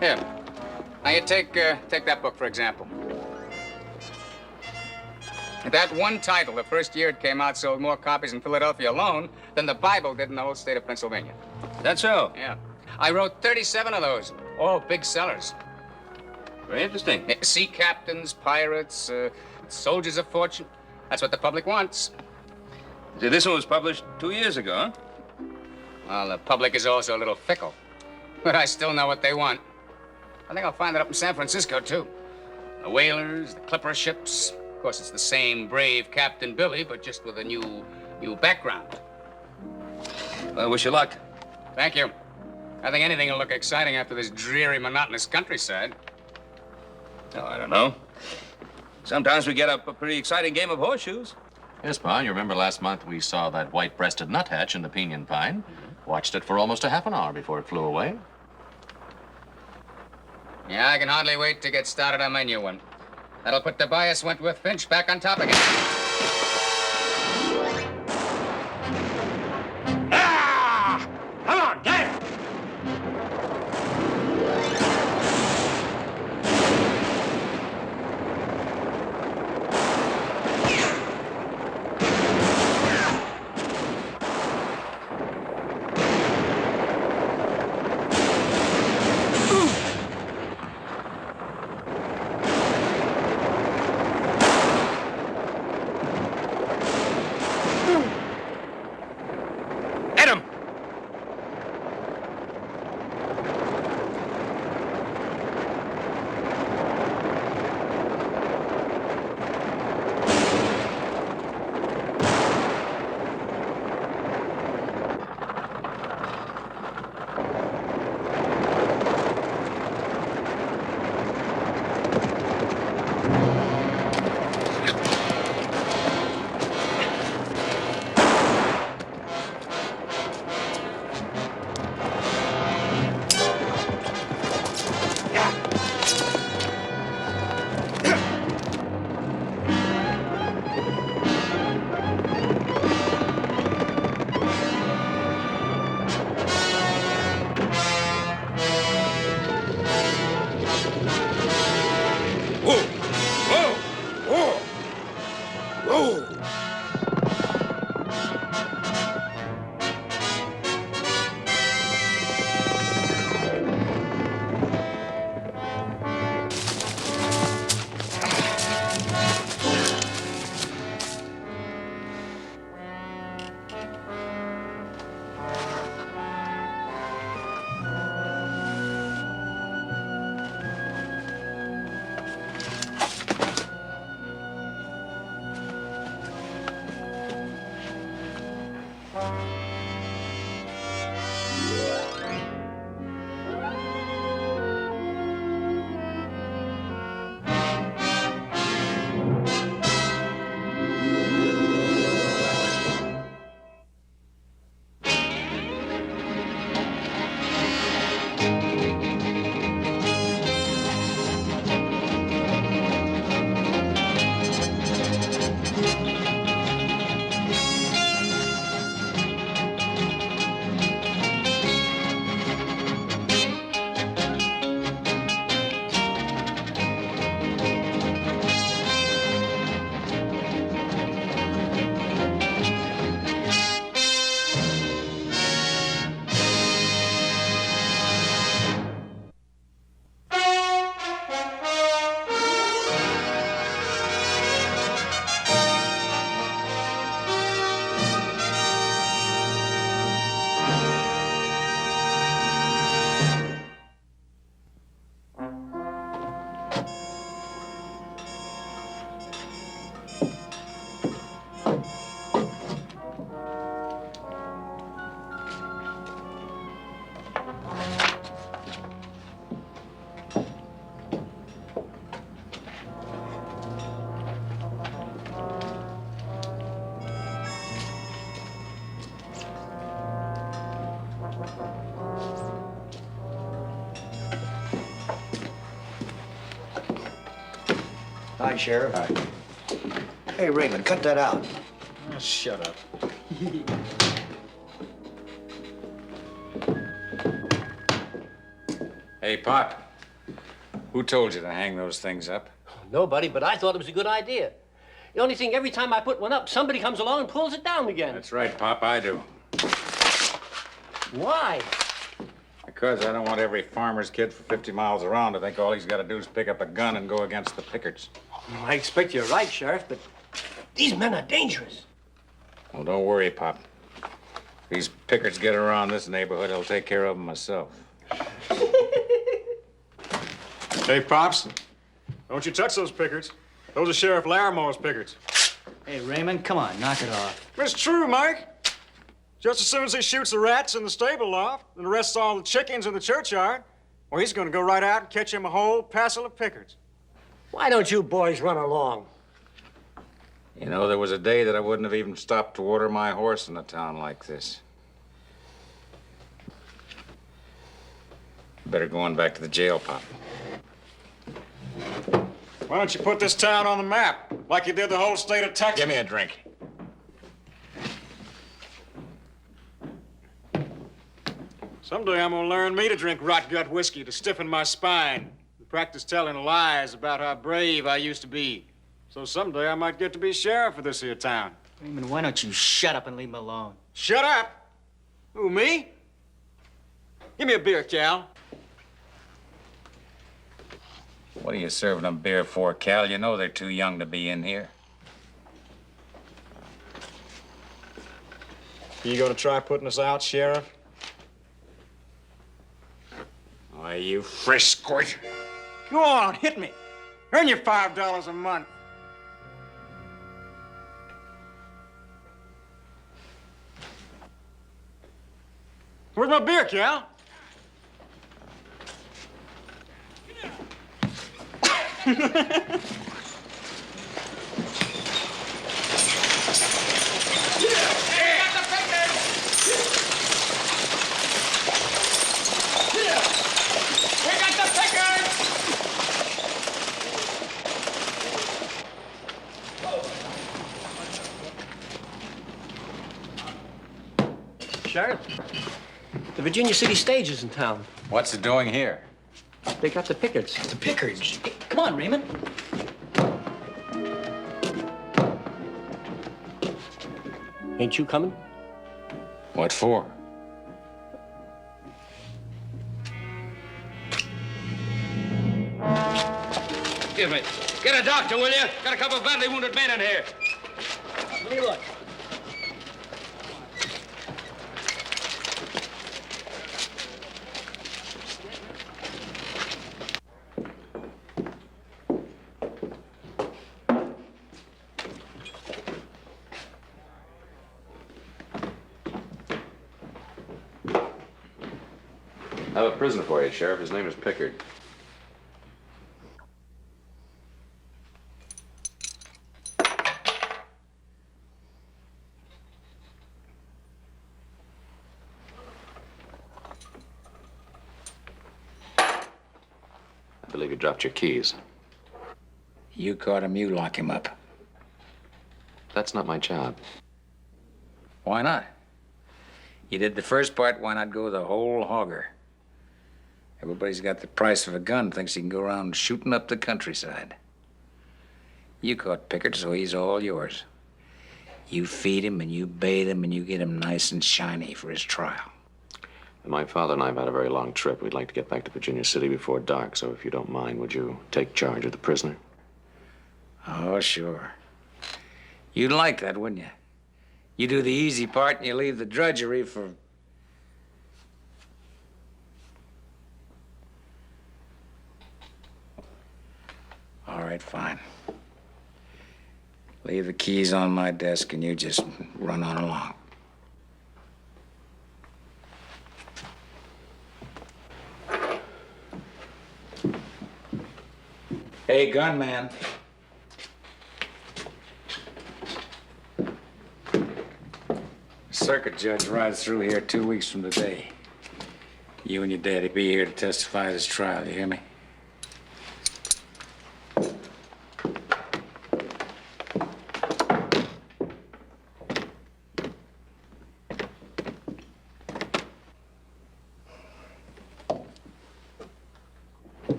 Here. Now you take that book, for example. That one title, the first year it came out, sold more copies in Philadelphia alone than the Bible did in the whole state of Pennsylvania. That's so? Yeah. I wrote 37 of those, all big sellers. Very interesting. Sea captains, pirates, soldiers of fortune. That's what the public wants. See, this one was published 2 years ago, huh? Well, the public is also a little fickle. But I still know what they want. I think I'll find it up in San Francisco, too. The whalers, the clipper ships. Of course, it's the same brave Captain Billy, but just with a new background. Well, I wish you luck. Thank you. I think anything will look exciting after this dreary, monotonous countryside. Oh, I don't know. Sometimes we get up a pretty exciting game of horseshoes. Yes, Pa, you remember last month we saw that white-breasted nuthatch in the pinyon pine. Watched it for almost a half an hour before it flew away. Yeah, I can hardly wait to get started on my new one. That'll put Tobias Wentworth Finch back on top again. Ah! Come on, get it! Hi, Sheriff. Hi. Hey, Raymond, cut that out. Oh, shut up. Hey, Pop. Who told you to hang those things up? Nobody, but I thought it was a good idea. The only thing, every time I put one up, somebody comes along and pulls it down again. That's right, Pop, I do. Why? Because I don't want every farmer's kid for 50 miles around to think all he's got to do is pick up a gun and go against the Pickards. I expect you're right, Sheriff, but these men are dangerous. Well, don't worry, Pop. If these Pickards get around this neighborhood, I'll take care of them myself. Hey, Pops, don't you touch those Pickards. Those are Sheriff Larimer's Pickards. Hey, Raymond, come on, knock it off. It's true, Mike. Just as soon as he shoots the rats in the stable loft and arrests all the chickens in the churchyard, well, he's gonna go right out and catch him a whole passel of Pickards. Why don't you boys run along? You know, there was a day that I wouldn't have even stopped to water my horse in a town like this. Better go on back to the jail, Pop. Why don't you put this town on the map, like you did the whole state of Texas? Give me a drink. Someday I'm gonna learn me to drink rot-gut whiskey to stiffen my spine and practice telling lies about how brave I used to be. So someday I might get to be sheriff of this here town. Raymond, why don't you shut up and leave him alone? Shut up! Who, me? Give me a beer, Cal. What are you serving them beer for, Cal? You know they're too young to be in here. You gonna try putting us out, Sheriff? Why, you fresh squirt. Go on, hit me. Earn your $5 a month. Where's my beer, Cal? Sheriff, the Virginia City stage is in town. What's it doing here? They got the Pickards. The Pickards. Hey, come on, Raymond. Ain't you coming? What for? Excuse me. Get a doctor, will you? Got a couple of badly wounded men in here. Let me look. I have a prisoner for you, Sheriff. His name is Pickard. I believe you dropped your keys. You caught him, you lock him up. That's not my job. Why not? You did the first part, why not go the whole hogger? Everybody's got the price of a gun, thinks he can go around shooting up the countryside. You caught Pickard, so he's all yours. You feed him and you bathe him and you get him nice and shiny for his trial. My father and I have had a very long trip. We'd like to get back to Virginia City before dark, so if you don't mind, would you take charge of the prisoner? Oh, sure. You'd like that, wouldn't you? You do the easy part and you leave the drudgery for... All right, fine. Leave the keys on my desk and you just run on along. Hey, gunman. Circuit judge rides through here 2 weeks from today. You and your daddy be here to testify at his trial, you hear me?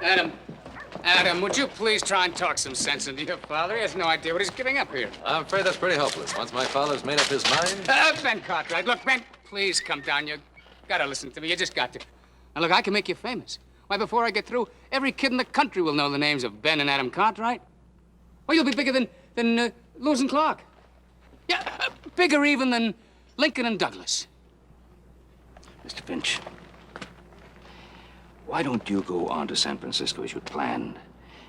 Adam, would you please try and talk some sense into your father? He has no idea what he's giving up here. I'm afraid that's pretty hopeless. Once my father's made up his mind... Ben Cartwright, look, Ben, please come down. You gotta listen to me. You just got to. Now, look, I can make you famous. Why, before I get through, every kid in the country will know the names of Ben and Adam Cartwright. Well, you'll be bigger than Lewis and Clark. Yeah, bigger even than Lincoln and Douglas. Mr. Finch, why don't you go on to San Francisco as you planned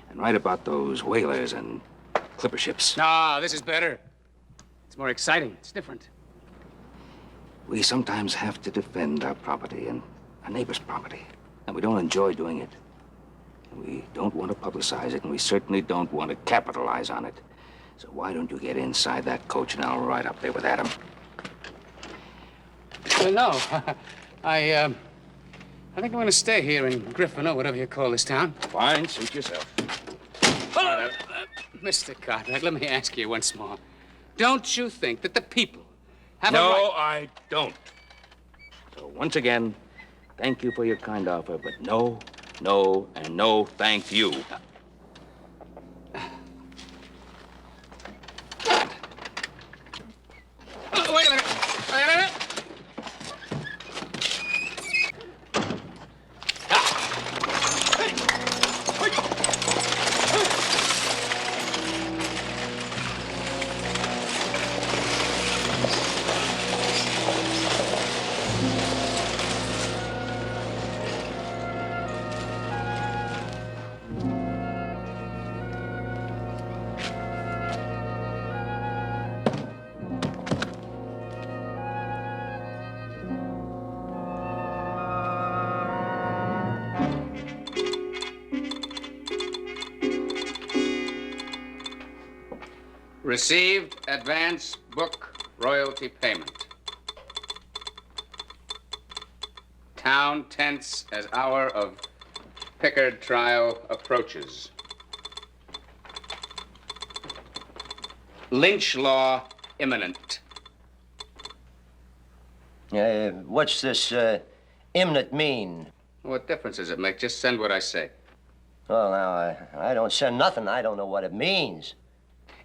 and write about those whalers and clipper ships? No, this is better. It's more exciting. It's different. We sometimes have to defend our property and our neighbor's property, and we don't enjoy doing it. We don't want to publicize it, and we certainly don't want to capitalize on it. So why don't you get inside that coach and I'll ride up there with Adam? No, I think I'm going to stay here in Grjngo, whatever you call this town. Fine, suit yourself. Mr. Cartwright, let me ask you once more. Don't you think that the people have a No, right... I don't. So once again, thank you for your kind offer, but no, no, and no thank you. Wait a minute. Wait a minute. Received advance book royalty payment. Town tense as hour of Pickard trial approaches. Lynch law imminent. What's this imminent mean? What difference does it make? Just send what I say. Well, now, I don't send nothing. I don't know what it means.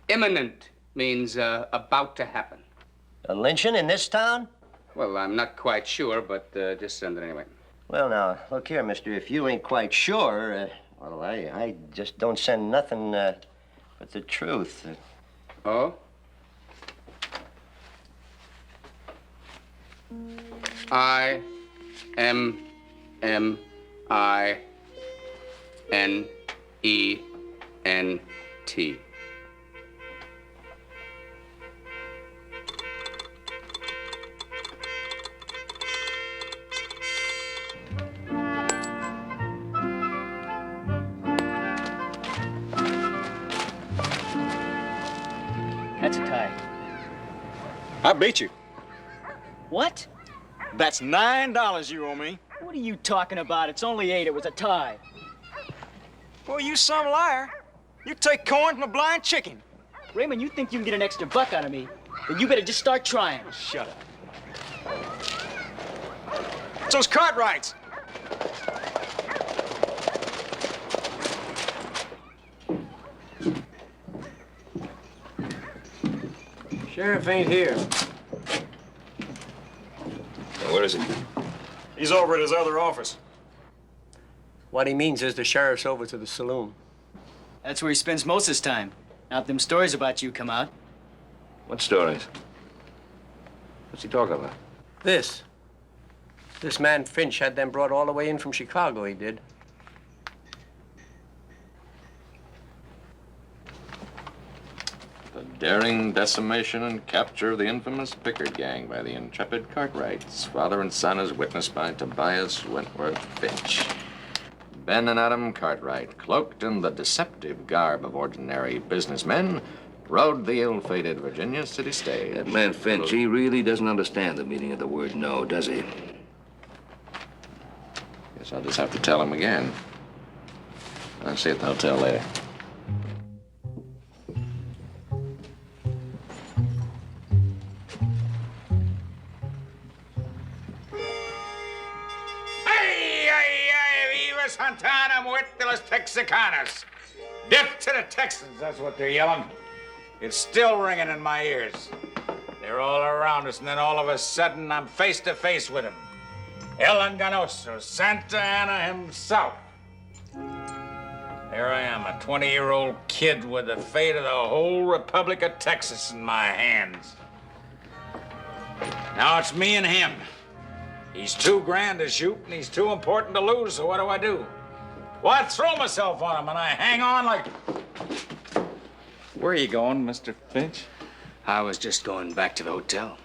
Imminent means about to happen. A lynching in this town? Well, I'm not quite sure, but just send it anyway. Well, now, look here, mister. If you ain't quite sure, well, I just don't send nothing but the truth. Oh? I-M-M-I-N-E-N-T. That's a tie. I beat you. What? That's $9 you owe me. What are you talking about? It's only 8. It was a tie. Well, you some liar. You take corn from a blind chicken. Raymond, you think you can get an extra buck out of me? Then you better just start trying. Shut up. It's those Cartwrights. Sheriff ain't here. Where is he? He's over at his other office. What he means is the sheriff's over to the saloon. That's where he spends most of his time. Out them stories about you come out. What stories? What's he talking about? This man Finch had them brought all the way in from Chicago, he did. The daring decimation and capture of the infamous Pickard gang by the intrepid Cartwrights, father and son, as witnessed by Tobias Wentworth Finch. Ben and Adam Cartwright, cloaked in the deceptive garb of ordinary businessmen, rode the ill-fated Virginia city stage. That man Finch, he really doesn't understand the meaning of the word no, does he? Guess I'll just have to tell him again. I'll see you at the hotel later. Santana, muerte los Texicanos. Death to the Texans, that's what they're yelling. It's still ringing in my ears. They're all around us, and then all of a sudden, I'm face to face with him. El Enganoso, Santa Anna himself. Here I am, a 20-year-old kid with the fate of the whole Republic of Texas in my hands. Now it's me and him. He's too grand to shoot, and he's too important to lose, so what do? Well, I throw myself on him, and I hang on like... Where are you going, Mr. Finch? I was just going back to the hotel.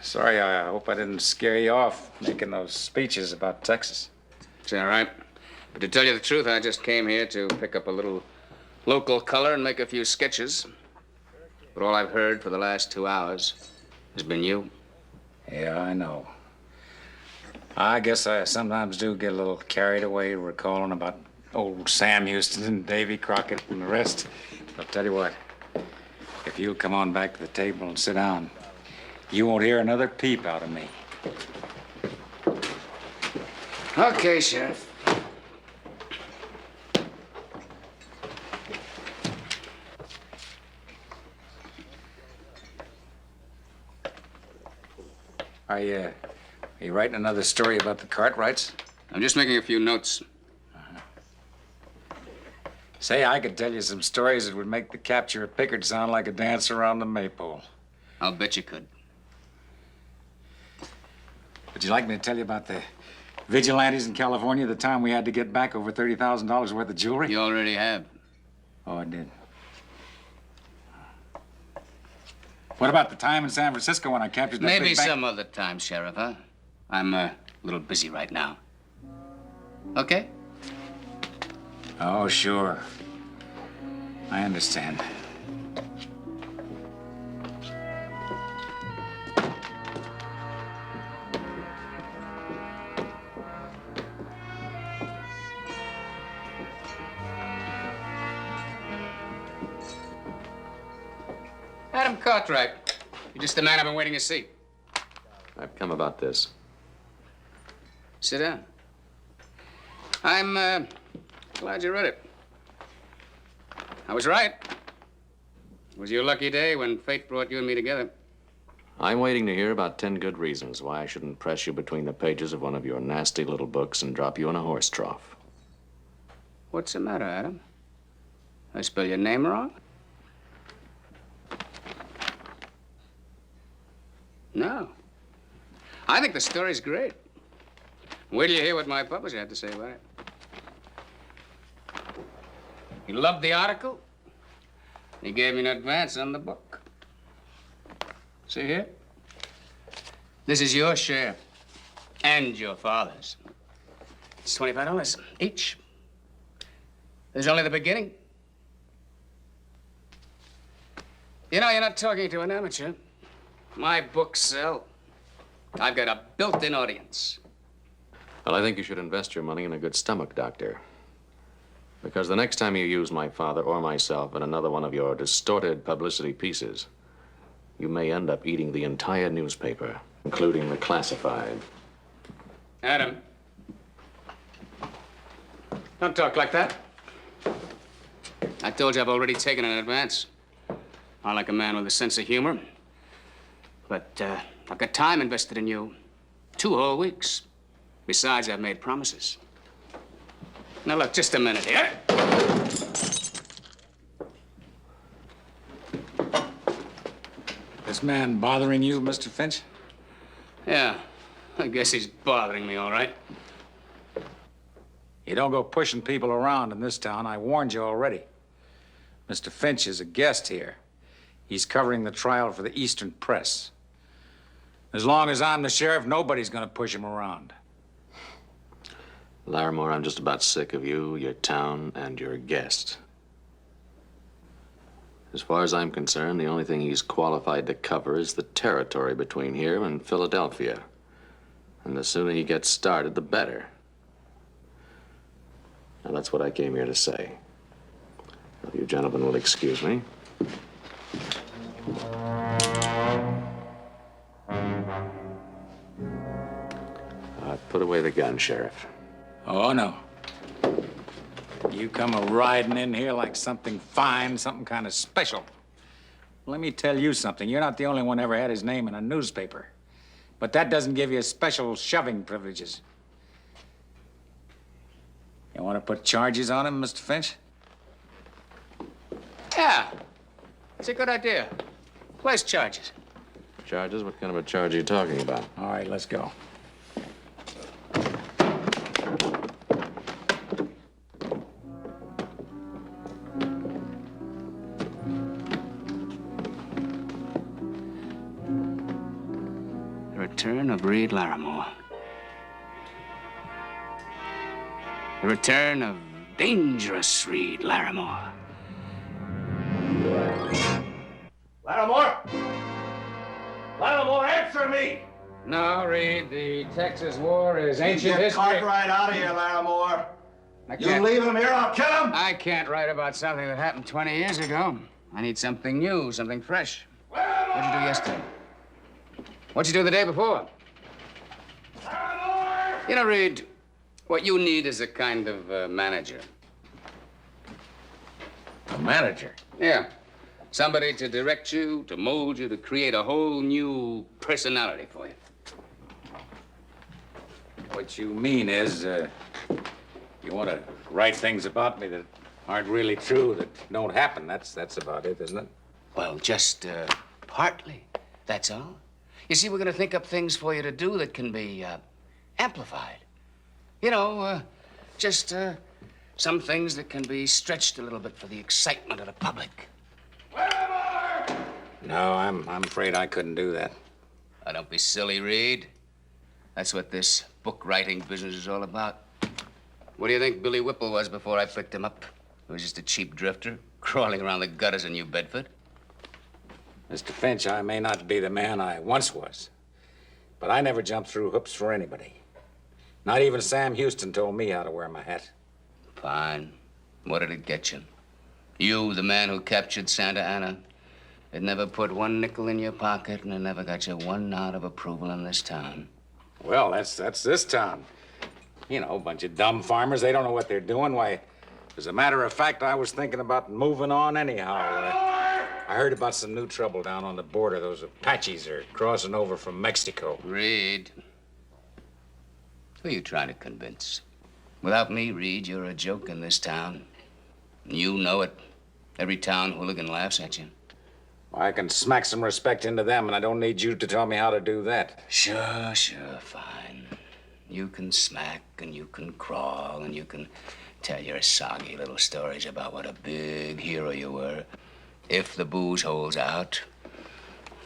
Sorry, I hope I didn't scare you off making those speeches about Texas. It's all right. But to tell you the truth, I just came here to pick up a little local color and make a few sketches. But all I've heard for the last 2 hours has been you. Yeah, I know. I guess I sometimes do get a little carried away recalling about old Sam Houston and Davy Crockett and the rest. I'll tell you what, if you'll come on back to the table and sit down, you won't hear another peep out of me. Okay, Sheriff. Are you writing another story about the Cartwrights? I'm just making a few notes. Say, I could tell you some stories that would make the capture of Pickard sound like a dance around the maypole. I'll bet you could. Would you like me to tell you about the vigilantes in California the time we had to get back over $30,000 worth of jewelry? You already have. Oh, I did. What about the time in San Francisco when I captured that Maybe big bank? some other time, Sheriff, huh? I'm a little busy right now. Okay? Oh, sure. I understand. Adam Cartwright. You're just the man I've been waiting to see. I've come about this. Sit down. I'm glad you read it. I was right. It was your lucky day when fate brought you and me together. I'm waiting to hear about 10 good reasons why I shouldn't press you between the pages of one of your nasty little books and drop you in a horse trough. What's the matter, Adam? I spell your name wrong? No. I think the story's great. Wait till you hear what my publisher had to say about it. He loved the article. He gave me an advance on the book. See here? This is your share. And your father's. It's $25 each. This is only the beginning. You know, you're not talking to an amateur. My books sell. I've got a built-in audience. Well, I think you should invest your money in a good stomach doctor. Because the next time you use my father or myself in another one of your distorted publicity pieces, you may end up eating the entire newspaper, including the classified. Adam, don't talk like that. I told you I've already taken an advance. I like a man with a sense of humor. But I've got time invested in you. 2 whole weeks. Besides, I've made promises. Now, look, just a minute here. This man bothering you, Mr. Finch? Yeah, I guess he's bothering me, all right. You don't go pushing people around in this town. I warned you already. Mr. Finch is a guest here. He's covering the trial for the Eastern Press. As long as I'm the sheriff, nobody's gonna push him around. Larimore, I'm just about sick of you, your town, and your guest. As far as I'm concerned, the only thing he's qualified to cover is the territory between here and Philadelphia. And the sooner he gets started, the better. Now, that's what I came here to say. If you gentlemen will excuse me. Put away the gun, Sheriff. Oh, no. You come a-riding in here like something fine, something kind of special. Let me tell you something. You're not the only one ever had his name in a newspaper. But that doesn't give you special shoving privileges. You want to put charges on him, Mr. Finch? Yeah, it's a good idea. Place charges. Charges? What kind of a charge are you talking about? All right, let's go. The return of Reed Larimore. The return of dangerous Reed Larimore. Larimore! Larimore, answer me! No, Reed, the Texas War is ancient Get history. Cartwright out of here, Larimore. I You can't- leave him here, I'll kill him! I can't write about something that happened 20 years ago. I need something new, something fresh. What'd you do yesterday? What'd you do the day before? You know, Reed, what you need is a kind of manager. A manager? Yeah. Somebody to direct you, to mold you, to create a whole new personality for you. What you mean is, you want to write things about me that aren't really true, that don't happen. That's about it, isn't it? Well, just partly, that's all. You see, we're going to think up things for you to do that can be amplified. You know, just some things that can be stretched a little bit for the excitement of the public. No, I'm afraid I couldn't do that. Oh, don't be silly, Reed. That's what this book writing business is all about. What do you think Billy Whipple was before I picked him up? He was just a cheap drifter, crawling around the gutters of New Bedford. Mr. Finch, I may not be the man I once was, but I never jumped through hoops for anybody. Not even Sam Houston told me how to wear my hat. Fine. What did it get you? You, the man who captured Santa Ana, it never put one nickel in your pocket, and it never got you one nod of approval in this town. Well, that's this town. You know, a bunch of dumb farmers. They don't know what they're doing. Why, as a matter of fact, I was thinking about moving on anyhow. I heard about some new trouble down on the border. Those Apaches are crossing over from Mexico. Reed, who are you trying to convince? Without me, Reed, you're a joke in this town. You know it. Every town hooligan laughs at you. I can smack some respect into them, and I don't need you to tell me how to do that. Sure, fine. You can smack, and you can crawl, and you can tell your soggy little stories about what a big hero you were. If the booze holds out.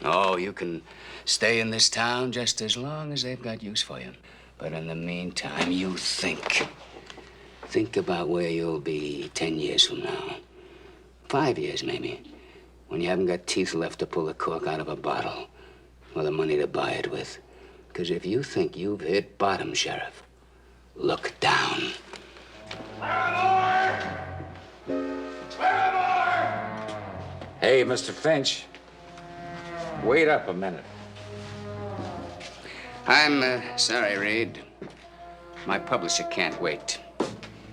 Oh, you can stay in this town just as long as they've got use for you. But in the meantime, you think. Think about where you'll be 10 years from now. 5 years, maybe. When you haven't got teeth left to pull the cork out of a bottle. Or the money to buy it with. Because if you think you've hit bottom, Sheriff, look down. Hey, Mr. Finch, wait up a minute. I'm sorry, Reed. My publisher can't wait.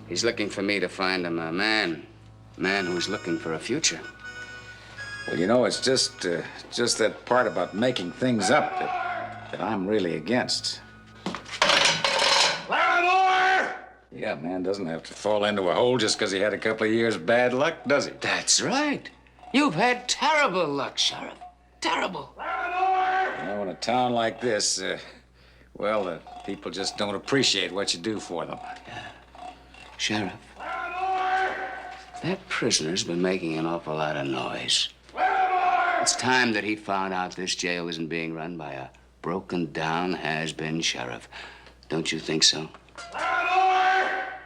He's looking for me to find him a man who's looking for a future. Well, you know, it's just that part about making things up that I'm really against. Larimore! Yeah, man doesn't have to fall into a hole just because he had a couple of years bad luck, does he? That's right. You've had terrible luck, Sheriff. Terrible. You know, in a town like this, people just don't appreciate what you do for them. Sheriff, that prisoner's been making an awful lot of noise. It's time that he found out this jail isn't being run by a broken-down, has-been sheriff. Don't you think so?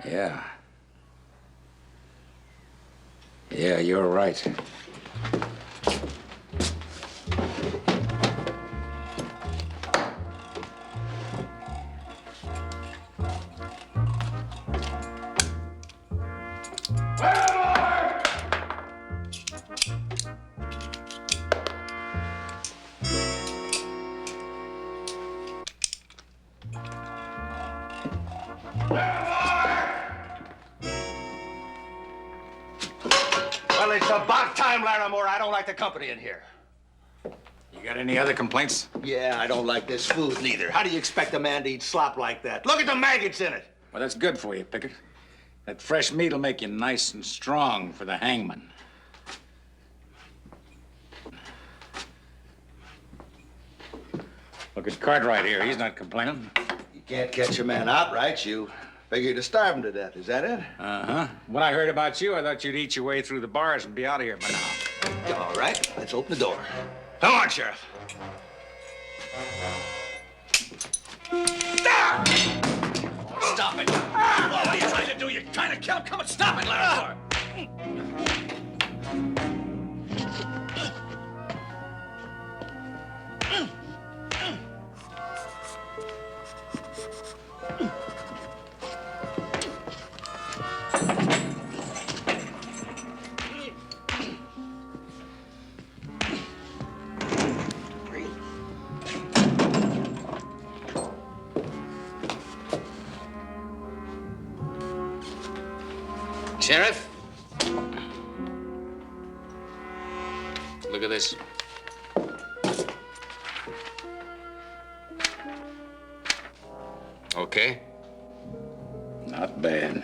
Yeah. Yeah, you're right. Well, it's about time, Larimore. I don't like the company in here. You got any other complaints? Yeah, I don't like this food neither. How do you expect a man to eat slop like that? Look at the maggots in it. Well, that's good for you, Pickett. That fresh meat will make you nice and strong for the hangman. Look at Cartwright here. He's not complaining. You can't catch a man outright. You figure to starve him to death. Is that it? Uh-huh. When I heard about you, I thought you'd eat your way through the bars and be out of here by now. All right, let's open the door. Come on, Sheriff. Ah! Stop it! Ah! What are you trying to do? You're trying to kill him? Come on, stop it, Larimore! Sheriff? Look at this. Okay? Not bad.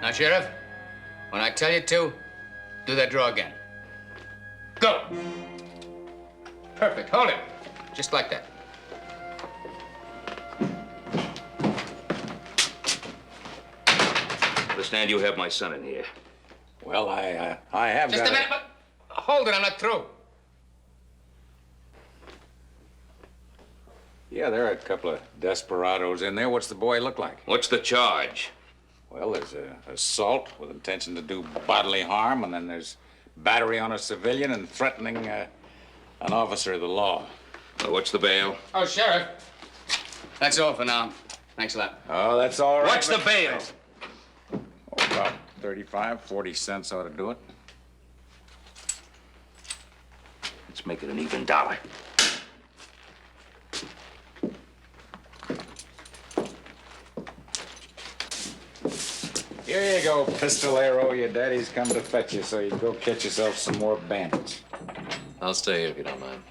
Now, Sheriff, when I tell you to, do that draw again. Go! Perfect. Hold it. Just like that. Understand you have my son in here. Well, I have Just got a minute, but hold it. I'm not through. Yeah, there are a couple of desperados in there. What's the boy look like? What's the charge? Well, there's assault with intention to do bodily harm, and then there's battery on a civilian and threatening an officer of the law. What's the bail? Oh, Sheriff. That's all for now. Thanks a lot. Oh, that's all right. What's the bail? Oh, about 35, 40 cents ought to do it. Let's make it an even dollar. Here you go, pistolero. Your daddy's come to fetch you, so you go catch yourself some more bandits. I'll stay here if you don't mind.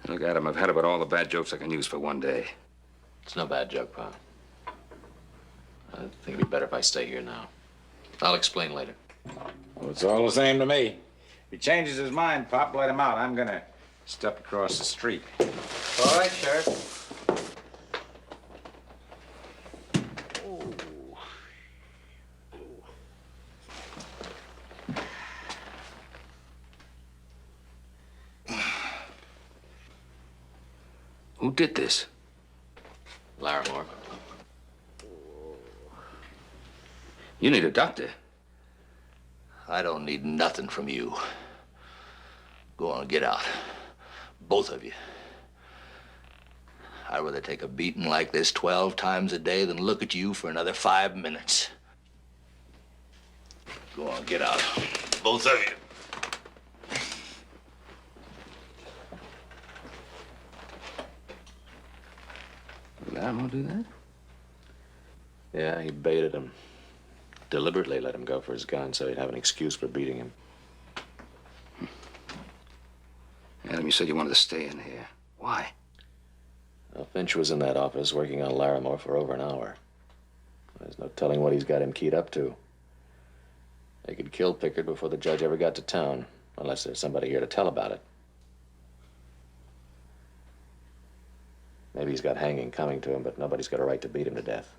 Look, Adam, I've had about all the bad jokes I can use for one day. It's no bad joke, Pa. I think it'd be better if I stay here now. I'll explain later. Well, it's all the same to me. If he changes his mind, Pop, let him out. I'm gonna step across the street. All right, Sheriff. Who did this? Larimore. You need a doctor. I don't need nothing from you. Go on, get out. Both of you. I'd rather take a beating like this 12 times a day than look at you for another 5 minutes. Go on, get out. Both of you. Let him do that? Yeah, he baited him. Deliberately let him go for his gun so he'd have an excuse for beating him. Adam, you said you wanted to stay in here. Why? Well, Finch was in that office working on Larimore for over an hour. There's no telling what he's got him keyed up to. They could kill Pickard before the judge ever got to town, unless there's somebody here to tell about it. Maybe he's got hanging coming to him, but nobody's got a right to beat him to death.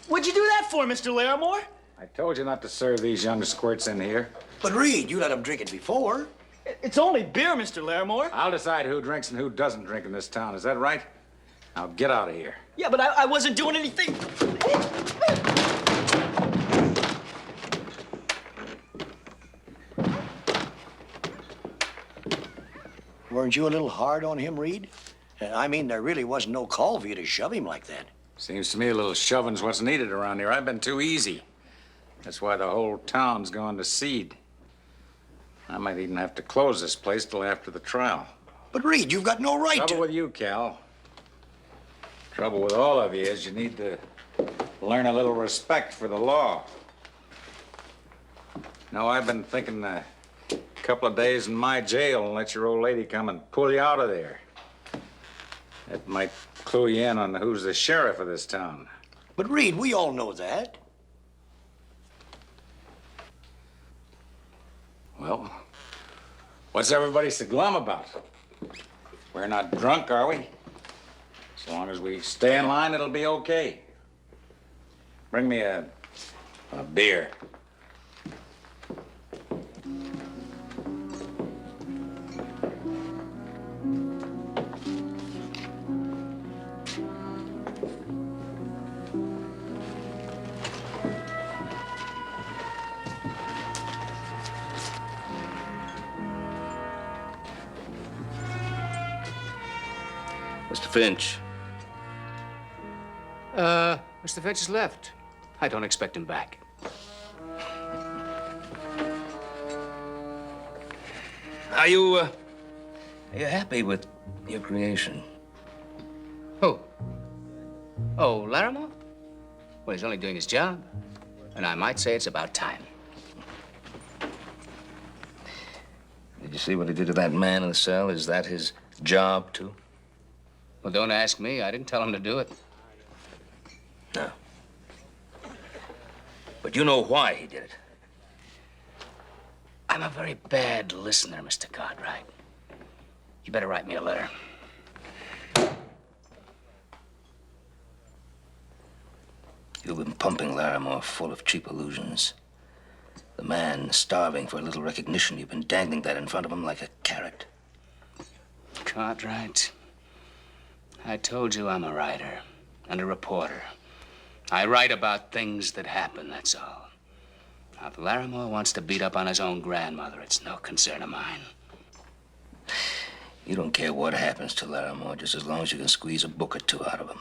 What'd you do that for, Mr. Larimore? I told you not to serve these young squirts in here. But Reed, you let him drink it before. It's only beer, Mr. Larimore. I'll decide who drinks and who doesn't drink in this town. Is that right? Now get out of here. Yeah, but I wasn't doing anything. Weren't you a little hard on him, Reed? I mean, there really wasn't no call for you to shove him like that. Seems to me a little shoving's what's needed around here. I've been too easy. That's why the whole town's gone to seed. I might even have to close this place till after the trial. But, Reed, you've got no right to... Trouble with you, Cal. Trouble with all of you is you need to learn a little respect for the law. No, I've been thinking a couple of days in my jail and let your old lady come and pull you out of there. That might clue you in on who's the sheriff of this town. But, Reed, we all know that. Well, what's everybody so glum about? We're not drunk, are we? As long as we stay in line, it'll be okay. Bring me a beer. Mr. Finch. Mr. Finch has left. I don't expect him back. Are you happy with your creation? Who? Oh, Larimore? Well, he's only doing his job. And I might say it's about time. Did you see what he did to that man in the cell? Is that his job, too? Well, don't ask me. I didn't tell him to do it. No. But you know why he did it. I'm a very bad listener, Mr. Cartwright. You better write me a letter. You've been pumping Larimore full of cheap illusions. The man starving for a little recognition, you've been dangling that in front of him like a carrot. Cartwright, I told you I'm a writer and a reporter. I write about things that happen, that's all. Now, if Larimore wants to beat up on his own grandmother, it's no concern of mine. You don't care what happens to Larimore, just as long as you can squeeze a book or two out of him.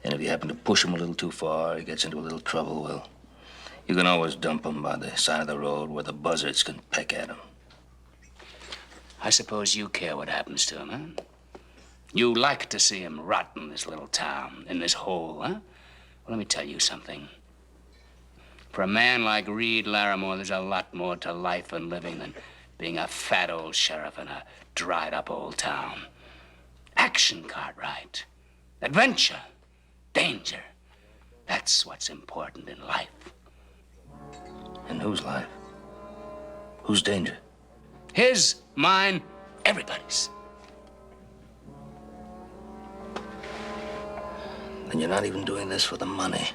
And if you happen to push him a little too far, he gets into a little trouble, well, you can always dump him by the side of the road where the buzzards can peck at him. I suppose you care what happens to him, huh? You like to see him rot in this little town, in this hole, huh? Well, let me tell you something. For a man like Reed Larimore, there's a lot more to life and living than being a fat old sheriff in a dried-up old town. Action, Cartwright. Adventure. Danger. That's what's important in life. In whose life? Whose danger? His, mine, everybody's. Then you're not even doing this for the money.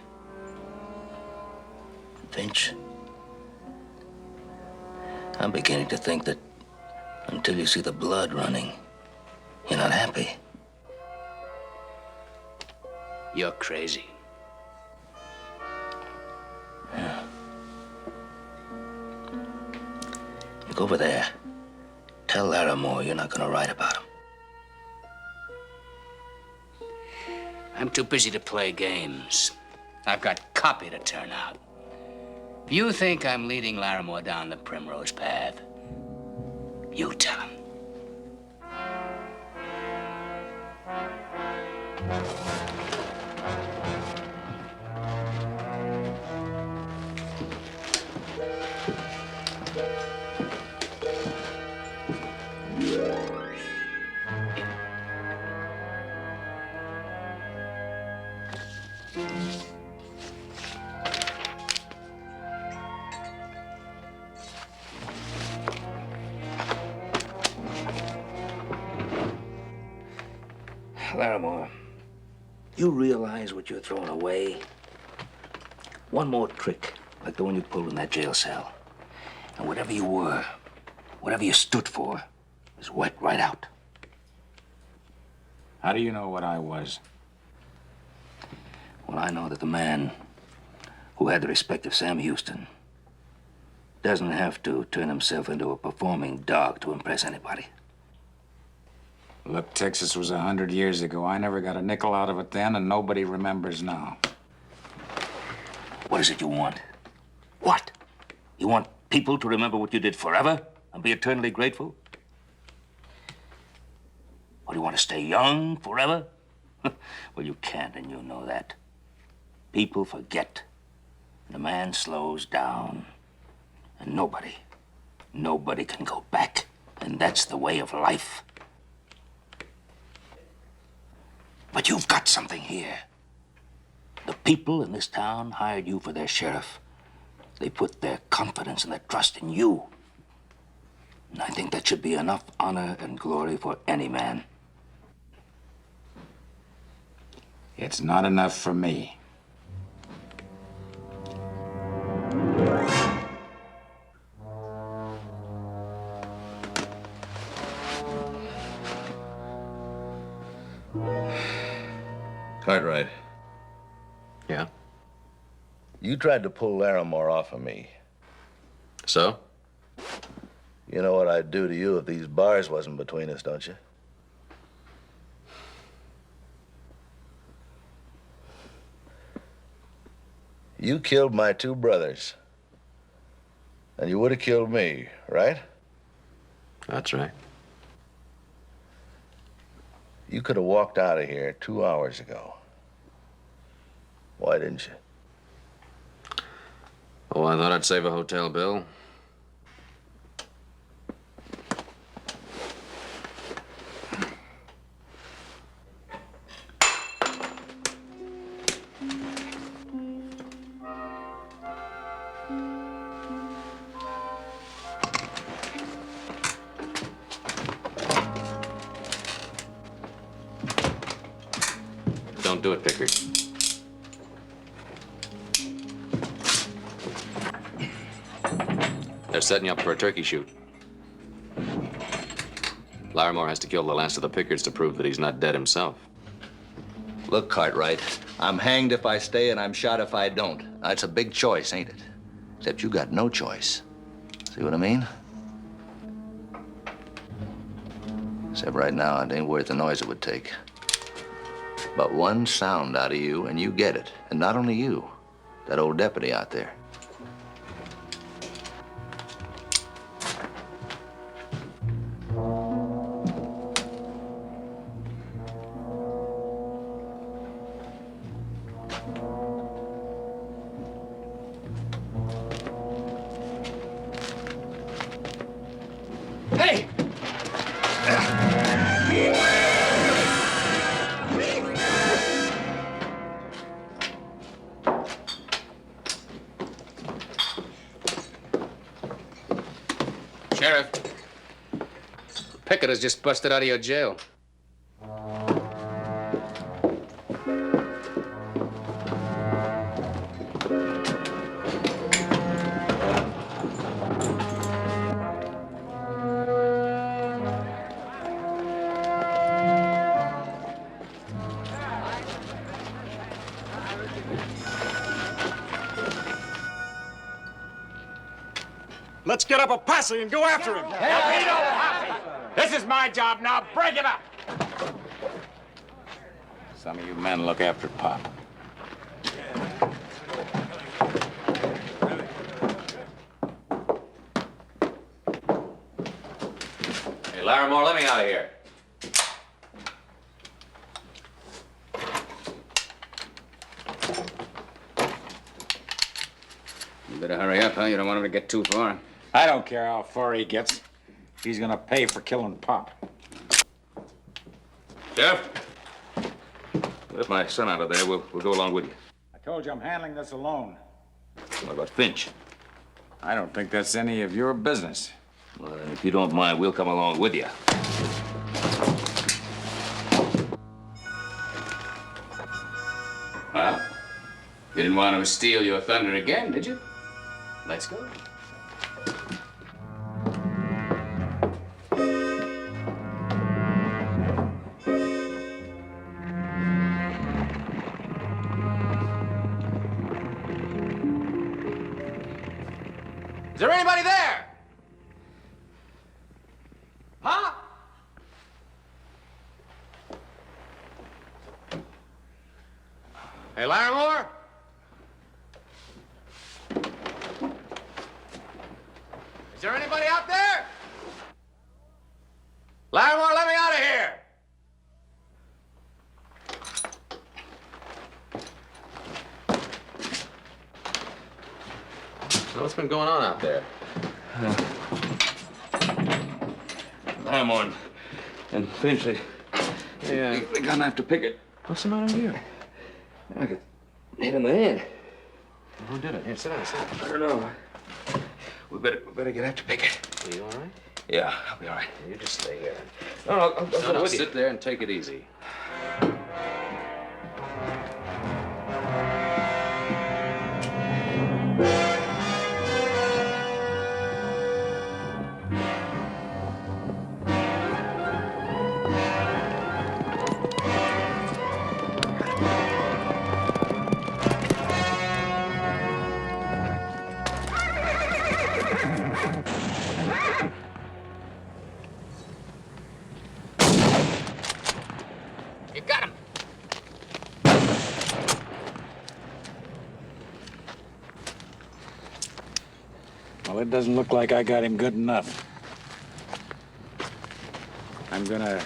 Finch, I'm beginning to think that until you see the blood running, you're not happy. You're crazy. Yeah. You go over there. Tell Larimore you're not going to write about him. I'm too busy to play games. I've got copy to turn out. If you think I'm leading Larimore down the primrose path, you tell him. Larimore, you realize what you're throwing away? One more trick, like the one you pulled in that jail cell. And whatever you were, whatever you stood for, is wiped right out. How do you know what I was? Well, I know that the man who had the respect of Sam Houston doesn't have to turn himself into a performing dog to impress anybody. Look, Texas was 100 years ago. I never got a nickel out of it then, and nobody remembers now. What is it you want? What? You want people to remember what you did forever and be eternally grateful? Or do you want to stay young forever? Well, you can't, and you know that. People forget, and a man slows down. And nobody can go back. And that's the way of life. But you've got something here. The people in this town hired you for their sheriff. They put their confidence and their trust in you. And I think that should be enough honor and glory for any man. It's not enough for me. Cartwright. Yeah? You tried to pull Larimore off of me. So? You know what I'd do to you if these bars wasn't between us, don't you? You killed my two brothers. And you would have killed me, right? That's right. You could have walked out of here 2 hours ago. Why didn't you? Oh, I thought I'd save a hotel bill. Don't do it, Pickard. They're setting you up for a turkey shoot. Larimore has to kill the last of the Pickards to prove that he's not dead himself. Look, Cartwright, I'm hanged if I stay and I'm shot if I don't. That's a big choice, ain't it? Except you got no choice. See what I mean? Except right now, it ain't worth the noise it would take. But one sound out of you and you get it. And not only you, that old deputy out there. Hey! Sheriff, Pickard has just busted out of your jail. Let's get up a posse and go after him. This is my job now. Break it up. Some of you men look after Pop. Hey, Larimore, let me out of here. You better hurry up, huh? You don't want him to get too far. I don't care how far he gets. He's gonna pay for killing Pop. Jeff, let my son out of there. We'll go along with you. I told you I'm handling this alone. What about Finch? I don't think that's any of your business. Well, then, if you don't mind, we'll come along with you. Well, you didn't want to steal your thunder again, did you? Let's go. Is there anybody there? Huh? Hey, Larimore? Is there anybody out there? Larimore, let me out of here! So what's been going on out there? Larimore and Finch, they're gonna have to pick it. What's the matter with you? I got hit in the head. Who did it? Here, sit down, sit down. I don't know. We better get after Pickett. Are you all right? Yeah, I'll be all right. You just stay here. No, I'll go with you. Sit there and take it easy. You got him. Well, it doesn't look like I got him good enough. I'm gonna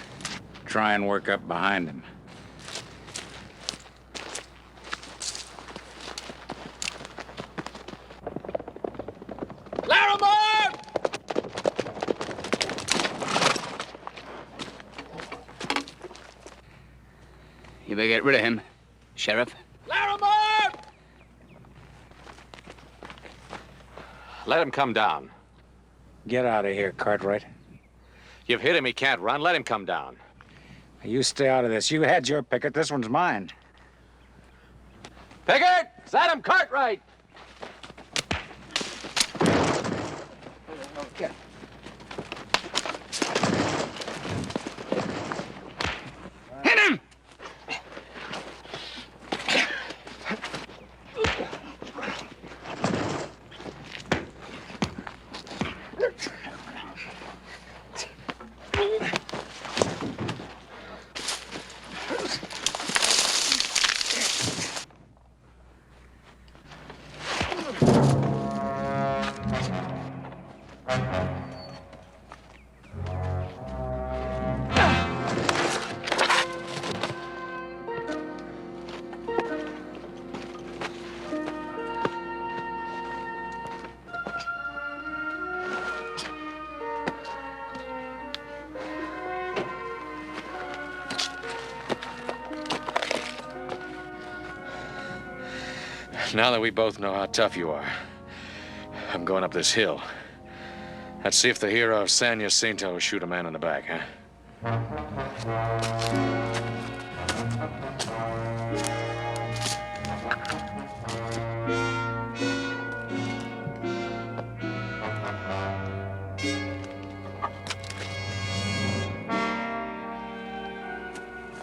try and work up behind him. Larimore! You better get rid of him, Sheriff. Larimore! Let him come down. Get out of here, Cartwright. You've hit him, he can't run. Let him come down. You stay out of this. You had your picket. This one's mine. Pickard! It's Adam Cartwright! Okay. Hit him! Now that we both know how tough you are, I'm going up this hill. Let's see if the hero of San Jacinto will shoot a man in the back, huh?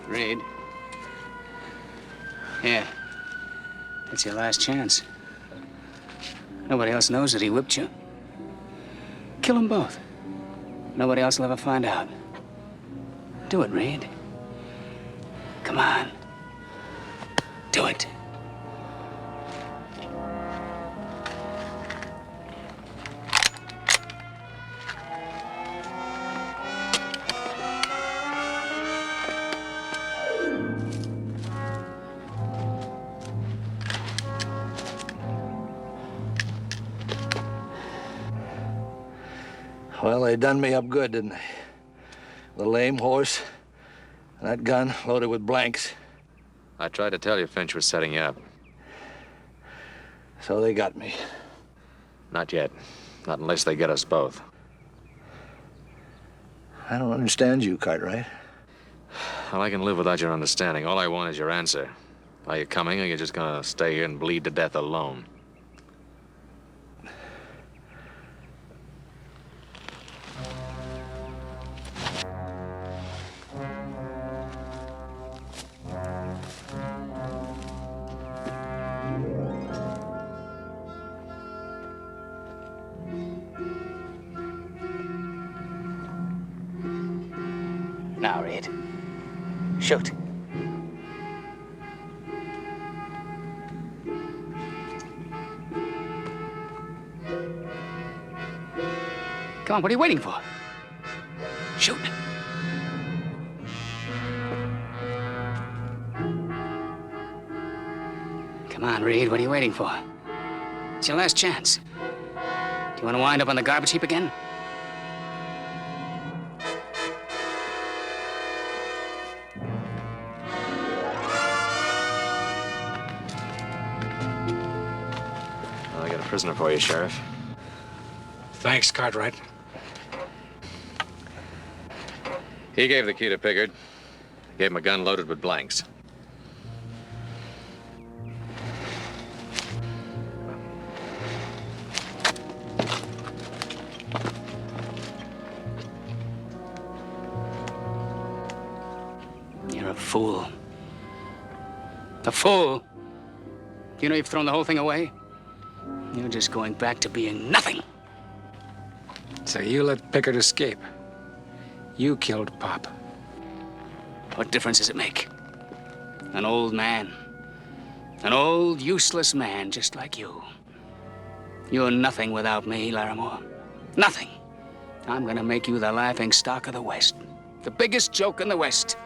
Reed. Yeah. It's your last chance. Nobody else knows that he whipped you. Kill them both. Nobody else will ever find out. Do it, Reed. Come on. Do it. Well, they done me up good, didn't they? The lame horse, and that gun loaded with blanks. I tried to tell you Finch was setting you up. So they got me. Not yet. Not unless they get us both. I don't understand you, Cartwright. Well, I can live without your understanding. All I want is your answer. Are you coming, or are you just gonna stay here and bleed to death alone? Now, Reed. Shoot. Come on, what are you waiting for? Shoot. Come on, Reed, what are you waiting for? It's your last chance. Do you want to wind up on the garbage heap again? I got a prisoner for you, Sheriff. Thanks, Cartwright. He gave the key to Pickard. Gave him a gun loaded with blanks. You're a fool. A fool? You know you've thrown the whole thing away? You're just going back to being nothing. So you let Pickard escape. You killed Pop. What difference does it make? An old man. An old, useless man just like you. You're nothing without me, Larimore. Nothing. I'm gonna make you the laughing stock of the West. The biggest joke in the West.